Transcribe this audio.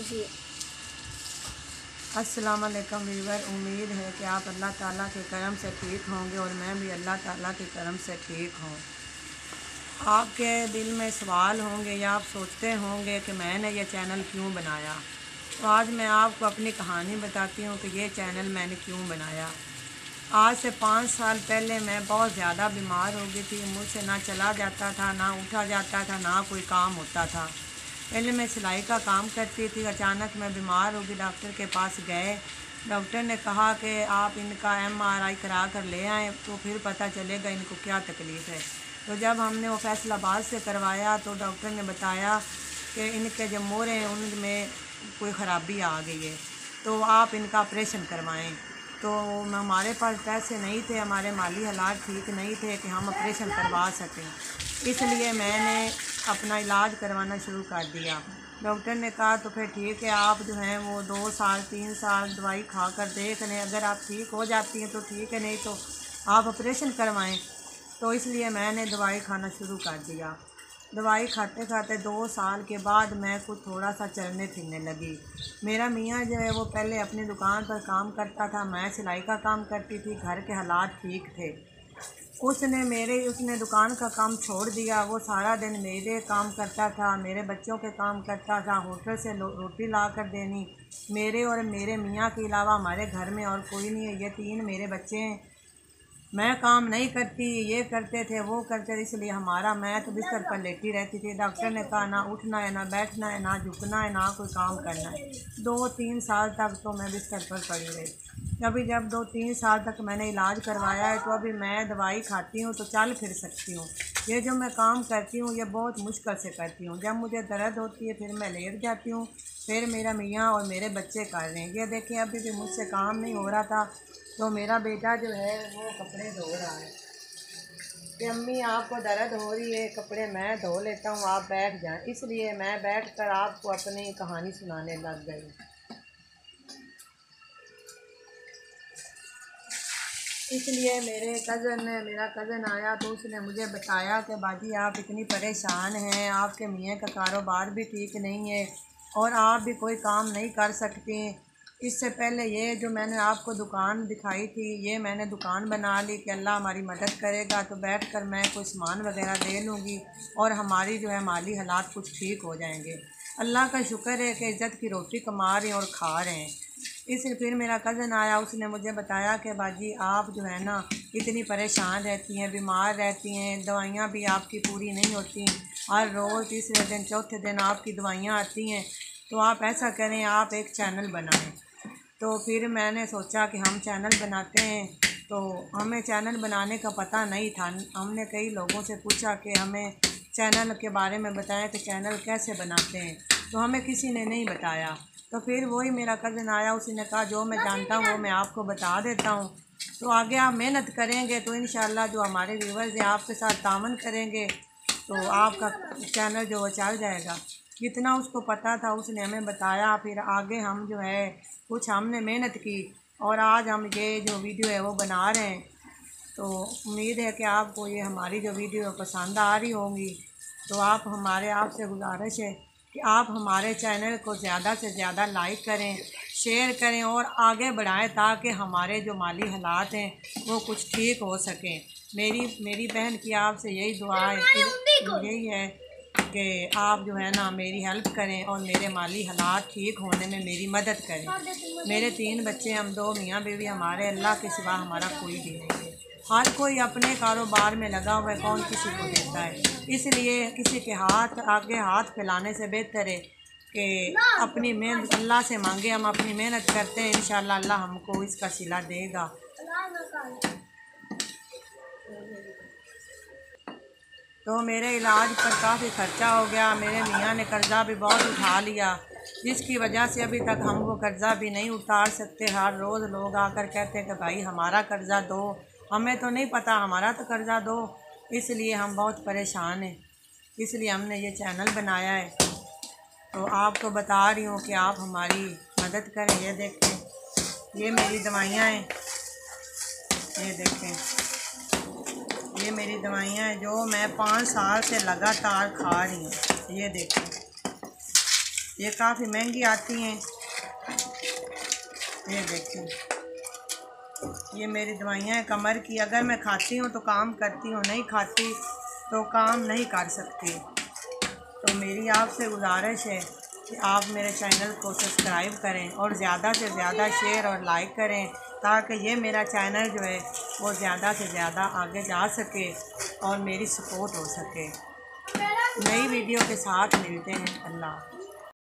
जी। अस्सलाम वालेकुम व्यूअर, उम्मीद है कि आप अल्लाह ताला के करम से ठीक होंगे और मैं भी अल्लाह ताला के करम से ठीक हूँ। आपके दिल में सवाल होंगे या आप सोचते होंगे कि मैंने ये चैनल क्यों बनाया। तो आज मैं आपको अपनी कहानी बताती हूँ कि ये चैनल मैंने क्यों बनाया। आज से 5 साल पहले मैं बहुत ज़्यादा बीमार हो गई थी। मुझसे ना चला जाता था, ना उठा जाता था, ना कोई काम होता था। पहले मैं सिलाई का काम करती थी। अचानक मैं बीमार हो गई, डॉक्टर के पास गए। डॉक्टर ने कहा कि आप इनका MRI करा कर ले आएँ तो फिर पता चलेगा इनको क्या तकलीफ़ है। तो जब हमने वो फैसलाबाद से करवाया तो डॉक्टर ने बताया कि इनके जो मोरे हैं उनमें कोई ख़राबी आ गई है, तो आप इनका ऑपरेशन करवाएं। तो हमारे पास पैसे नहीं थे, हमारे माली हालात ठीक नहीं थे कि हम ऑपरेशन करवा सकें। इसलिए मैंने अपना इलाज करवाना शुरू कर दिया। डॉक्टर ने कहा तो फिर ठीक है, आप जो हैं वो 2 साल 3 साल दवाई खा कर देख लें, अगर आप ठीक हो जाती हैं तो ठीक है, नहीं तो आप ऑपरेशन करवाएं। तो इसलिए मैंने दवाई खाना शुरू कर दिया। दवाई खाते खाते 2 साल के बाद मैं कुछ थोड़ा सा चलने फिरने लगी। मेरा मियाँ जो है वो पहले अपनी दुकान पर काम करता था, मैं सिलाई का काम करती थी, घर के हालात ठीक थे। उसने दुकान का काम छोड़ दिया। वो सारा दिन मेरे काम करता था, मेरे बच्चों के काम करता था, होटल से रोटी ला कर देनी। मेरे और मेरे मियाँ के अलावा हमारे घर में और कोई नहीं है, ये 3 मेरे बच्चे हैं। मैं काम नहीं करती, ये करते थे वो करते थे, इसलिए मैं तो बिस्तर पर लेटी रहती थी। डॉक्टर ने कहा ना उठना है, ना बैठना है, ना झुकना है, ना कोई काम करना है। 2-3 साल तक तो मैं बिस्तर पर पड़ी रही। अभी जब 2-3 साल तक मैंने इलाज करवाया है तो अभी मैं दवाई खाती हूँ तो चल फिर सकती हूँ। ये जो मैं काम करती हूँ ये बहुत मुश्किल से करती हूँ। जब मुझे दर्द होती है फिर मैं लेट जाती हूँ, फिर मेरा मियाँ और मेरे बच्चे कर रहे हैं। ये देखिए अभी भी मुझसे काम नहीं हो रहा था तो मेरा बेटा जो है वो कपड़े धो रहा है कि अम्मी आपको दर्द हो रही है, कपड़े मैं धो लेता हूँ, आप बैठ जाएं। इसलिए मैं बैठकर आपको अपनी कहानी सुनाने लग गई। इसलिए मेरा कज़न आया तो उसने मुझे बताया कि बाजी आप इतनी परेशान हैं, आपके मियाँ का कारोबार भी ठीक नहीं है और आप भी कोई काम नहीं कर सकती। इससे पहले ये जो मैंने आपको दुकान दिखाई थी, ये मैंने दुकान बना ली कि अल्लाह हमारी मदद करेगा तो बैठकर मैं कोई सामान वगैरह ले लूँगी और हमारी जो है माली हालात कुछ ठीक हो जाएंगे। अल्लाह का शुक्र है कि इज़्ज़त की रोटी कमा रहे हैं और खा रहे हैं। इसलिए फिर मेरा कज़न आया, उसने मुझे बताया कि बाजी आप जो है ना इतनी परेशान रहती हैं, बीमार रहती हैं, दवाइयाँ भी आपकी पूरी नहीं होती, हर रोज़ तीसरे दिन चौथे दिन आपकी दवाइयाँ आती हैं, तो आप ऐसा करें आप एक चैनल बनाएं। तो फिर मैंने सोचा कि हम चैनल बनाते हैं। तो हमें चैनल बनाने का पता नहीं था। हमने कई लोगों से पूछा कि हमें चैनल के बारे में बताया कि चैनल कैसे बनाते हैं, तो हमें किसी ने नहीं बताया। तो फिर वही मेरा कज़न आया, उसी ने कहा जो मैं जानता हूँ वो मैं आपको बता देता हूँ, तो आगे आप मेहनत करेंगे तो इंशाल्लाह जो हमारे व्यूवर्स हैं आपके साथ तावन करेंगे तो आपका चैनल जो वो चल जाएगा। जितना उसको पता था उसने हमें बताया। फिर आगे हम जो है कुछ हमने मेहनत की और आज हम ये जो वीडियो है वो बना रहे हैं। तो उम्मीद है कि आपको ये हमारी जो वीडियो पसंद आ रही होंगी। तो आपसे गुजारिश है कि आप हमारे चैनल को ज़्यादा से ज़्यादा लाइक करें, शेयर करें और आगे बढ़ाएं ताकि हमारे जो माली हालात हैं वो कुछ ठीक हो सकें। मेरी बहन की आपसे यही दुआ है, यही है कि आप जो है ना मेरी हेल्प करें और मेरे माली हालात ठीक होने में मेरी मदद करें। मेरे 3 बच्चे, हम 2 मियाँ बीवी, हमारे अल्लाह के सिवा हमारा कोई भी नहीं है। हर कोई अपने कारोबार में लगा हुआ है, कौन किसी को देता है। इसलिए किसी के आगे हाथ फैलाने से बेहतर है कि अपनी मेहनत अल्लाह से मांगे। हम अपनी मेहनत करते हैं, इंशाल्लाह अल्लाह हमको इसका सिला देगा। तो मेरे इलाज पर काफ़ी ख़र्चा हो गया। मेरे मियाँ ने कर्ज़ा भी बहुत उठा लिया, जिसकी वजह से अभी तक हम वो कर्ज़ा भी नहीं उतार सकते। हर रोज़ लोग आकर कहते हैं कि भाई हमारा कर्ज़ा दो, हमें तो नहीं पता, हमारा तो कर्ज़ा दो। इसलिए हम बहुत परेशान हैं, इसलिए हमने ये चैनल बनाया है। तो आपको बता रही हूँ कि आप हमारी मदद करें। ये देखें, ये मेरी दवाइयाँ हैं, ये देखें, ये मेरी दवाइयाँ हैं जो मैं 5 साल से लगातार खा रही हूँ। ये देखें, ये काफ़ी महंगी आती हैं। ये देखिए, ये मेरी दवाइयाँ हैं कमर की। अगर मैं खाती हूँ तो काम करती हूँ, नहीं खाती तो काम नहीं कर सकती। तो मेरी आपसे गुजारिश है कि आप मेरे चैनल को सब्सक्राइब करें और ज़्यादा से ज़्यादा शेयर और लाइक करें, ताकि ये मेरा चैनल जो है वो ज़्यादा से ज़्यादा आगे जा सके और मेरी सपोर्ट हो सके। नई वीडियो के साथ मिलते हैं। अल्लाह।